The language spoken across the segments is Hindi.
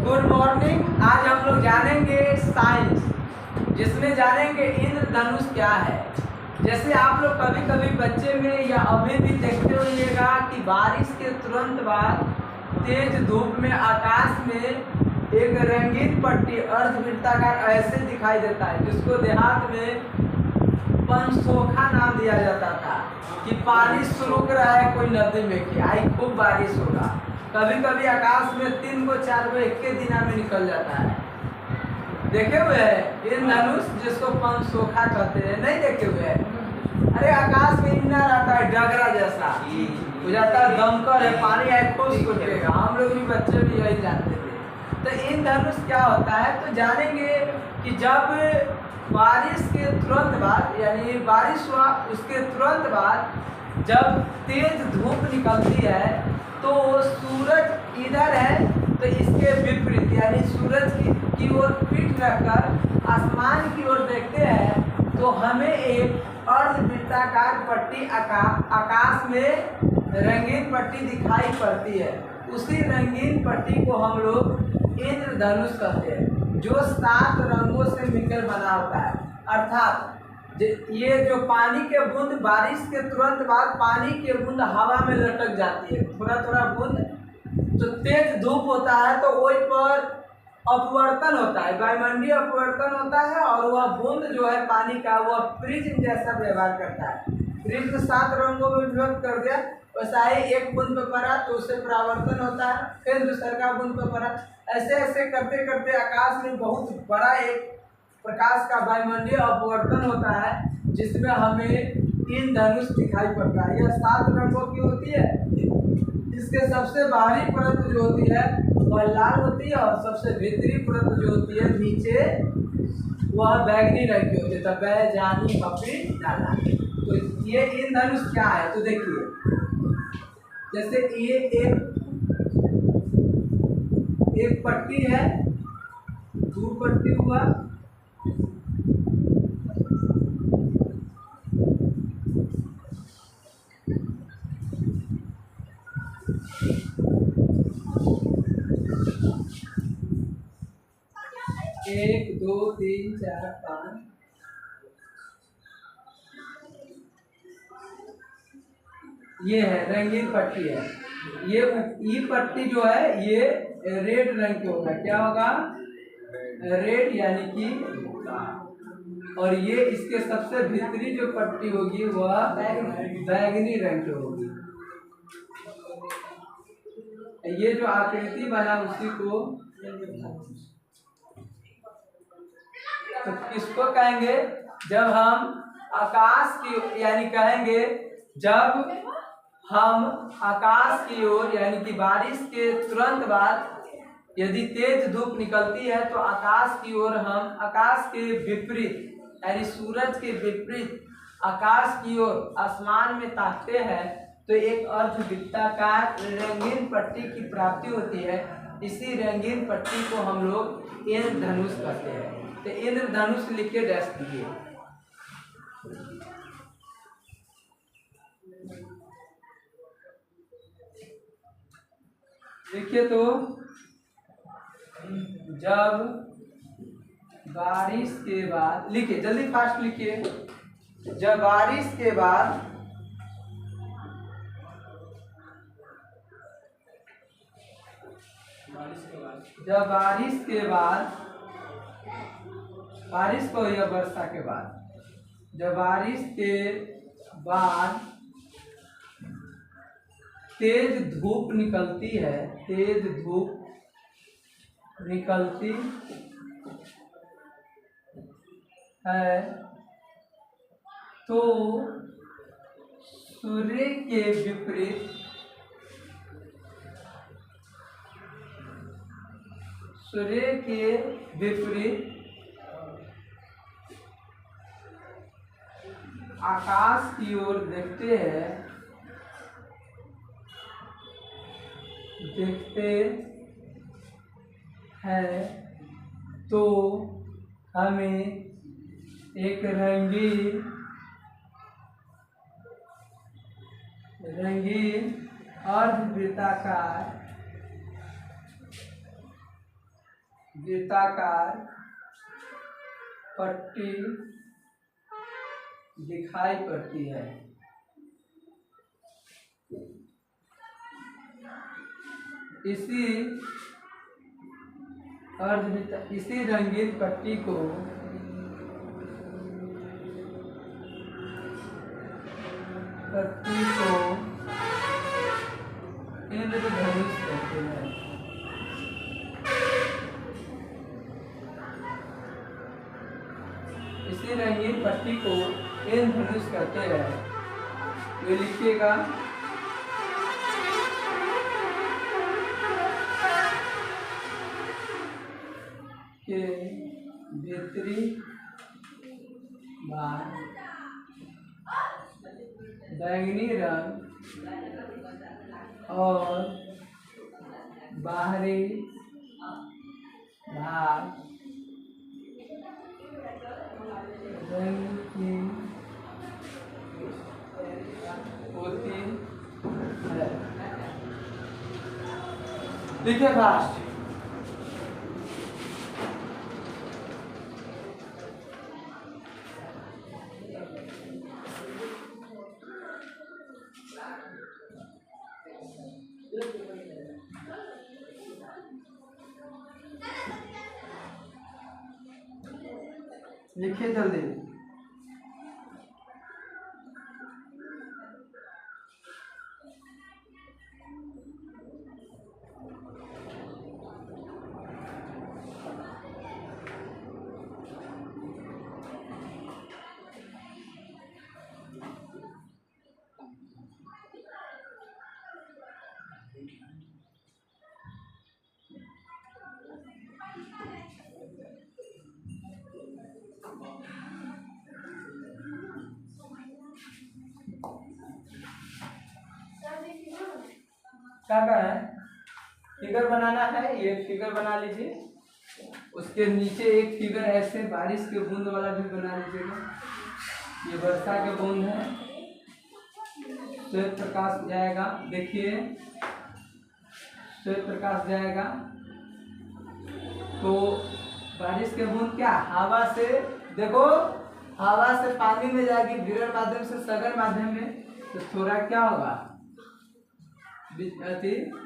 Good morning. आज हम लोग जानेंगे साइंस, जिसमें जानेंगे इंद्रधनुष क्या है। जैसे आप लोग कभी कभी बच्चे में या अभी भी देखते होइएगा कि बारिश के तुरंत बाद तेज धूप में आकाश में एक रंगीन पट्टी अर्धवृत्ताकार ऐसे दिखाई देता है, जिसको देहात में पंचसोखा नाम दिया जाता था कि बारिश रुक रहा है कोई नदी में कि आई खूब बारिश होगा। कभी कभी आकाश में 3 को 4 को एक के दिना में निकल जाता है। देखे हुए है इंद्रधनुष, जिसको पंचसोखा कहते हैं, नहीं देखे हुए है? अरे आकाश में इतना रहता है डगरा जैसा हो जाता है, दमकल है, पानी आए खुश छूटेगा। हम लोग भी बच्चे भी यही जानते थे। तो इंद्रधनुष क्या होता है तो जानेंगे कि जब बारिश के तुरंत बाद, यानी बारिश हुआ उसके तुरंत बाद जब तेज धूप निकलती है तो सूरज इधर है तो इसके विपरीत, यानी सूरज की ओर पीठ रखकर आसमान की ओर देखते हैं तो हमें एक अर्धवृत्ताकार पट्टी आकाश में रंगीन पट्टी दिखाई पड़ती है। उसी रंगीन पट्टी को हम लोग इंद्रधनुष कहते हैं, जो 7 रंगों से मिलकर बना होता है। अर्थात ये जो पानी के बूंद, बारिश के तुरंत बाद पानी के बूंद हवा में लटक जाती है, थोड़ा थोड़ा बूंद। तो तेज धूप होता है तो वही पर अपवर्तन होता है, वायुमंडलीय अपवर्तन होता है, और वह बूंद जो है पानी का वह प्रिज्म जैसा व्यवहार करता है। प्रिज्म 7 रंगों में विभक्त कर दिया, वैसा ही एक बूंद पे पड़ा तो उससे परावर्तन होता है, फिर दूसरा का बूंद पे पड़ा। ऐसे ऐसे करते करते आकाश में बहुत बड़ा एक प्रकाश का वायुमंडलीय अपवर्तन होता है, जिसमें हमें इंद्रधनुष दिखाई पड़ता है। यह 7 रंगों की होती है। इसके सबसे बाहरी परत जो होती है वह लाल होती है, और सबसे भीतरी परत जो होती है नीचे वह बैगनी रंग की होती है। तो बैजानी पपड़ी डाला। तो ये इंद्रधनुष क्या है तो देखिए, जैसे ये एक पट्टी है, 2 पट्टी हुआ, एक 2 3 4 5, ये है रंगीन पट्टी है। ये पट्टी जो है ये रेड रंग की होगा। क्या होगा? रेड, यानी कि, और ये इसके सबसे भीतरी जो पट्टी होगी वह बैगनी रंग की होगी। ये जो आकृति बना उसी को तो किसको कहेंगे? जब हम आकाश की, यानी कहेंगे जब हम आकाश की ओर, यानी कि बारिश के तुरंत बाद यदि तेज धूप निकलती है तो आकाश की ओर हम आकाश के विपरीत, यानी सूरज के विपरीत आकाश की ओर आसमान में ताकते हैं तो एक अर्धवृत्ताकार रंगीन पट्टी की प्राप्ति होती है। इसी रंगीन पट्टी को हम लोग इंद्रधनुष कहते हैं। तो इंद्रधनुष लिख के डैश दीजिए। देखिए तो जब बारिश के बाद, लिखिए जल्दी फास्ट लिखिए। जब बारिश के बाद बारिश को या वर्षा के बाद, जब बारिश के बाद तेज धूप निकलती है, तेज धूप निकलती है तो सूर्य के विपरीत, आकाश की ओर देखते हैं तो हमें एक रंगीन अर्धवृत्ताकार वृत्ताकार पट्टी दिखाई पड़ती है। इसी रंगीन पट्टी को इंद्रधनुष कहते हैं। इसी रंगीन पट्टी को इंद्रधनुष कहते हैं। ये लिखिएगा के भीतरी भाग बैंगनी रंग और बाहरी भाग रंग की होती है। लिखिए फास्ट। लिखिए जल्दी। क्या है, फिगर बनाना है। ये फिगर बना लीजिए। उसके नीचे एक फिगर ऐसे बारिश के बूंद वाला भी बना लीजिएगा। ये वर्षा के बूंद है। श्वेत प्रकाश जाएगा, देखिए श्वेत प्रकाश जाएगा तो बारिश के बूंद क्या हवा से, देखो हवा से पानी में जाएगी, विरण माध्यम से सघन माध्यम में, तो थोड़ा क्या होगा,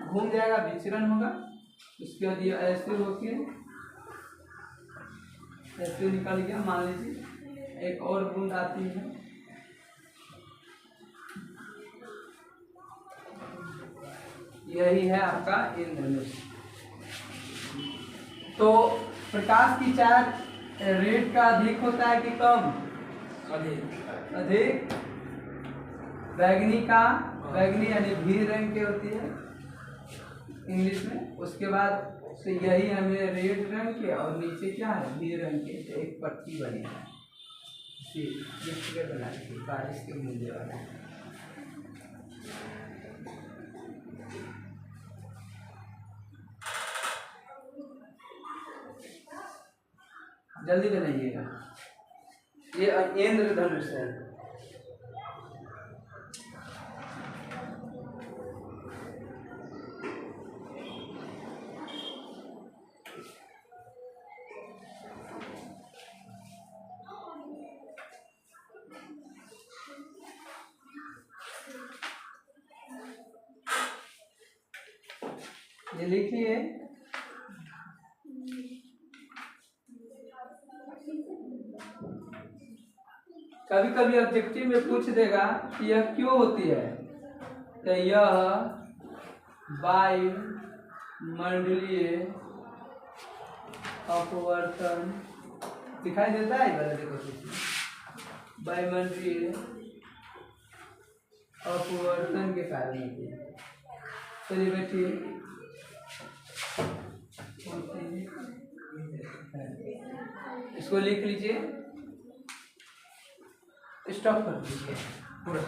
घूम जाएगा, विचरण होगा। उसके बाद ये ऐसे होके ऐसे निकल गया। मान लीजिए एक और बूंद आती है, यही है आपका इंद्रधनुष। तो प्रकाश की चार रेट का अधिक होता है कि कम? अधिक। बैगनी यानी भीर रंग की होती है इंग्लिश में। उसके बाद से यही हमें रेड रंग के और नीचे क्या है भीर रंग के, तो एक पट्टी बनी है बना दी बारिश के बूंदे वाला। जल्दी बनाइएगा। ये इंद्रधनुष है। ये लिखिए कभी कभी ऑब्जेक्टिव में पूछ देगा कि यह क्यों होती है, तो यह वायुमंडलीय अपवर्तन दिखाई देता है। देखो वायुमंडलीय अपवर्तन के कारण होती है। चलिए बैठिए। इसको लिख लीजिए, स्टॉप कर दीजिए पूरा।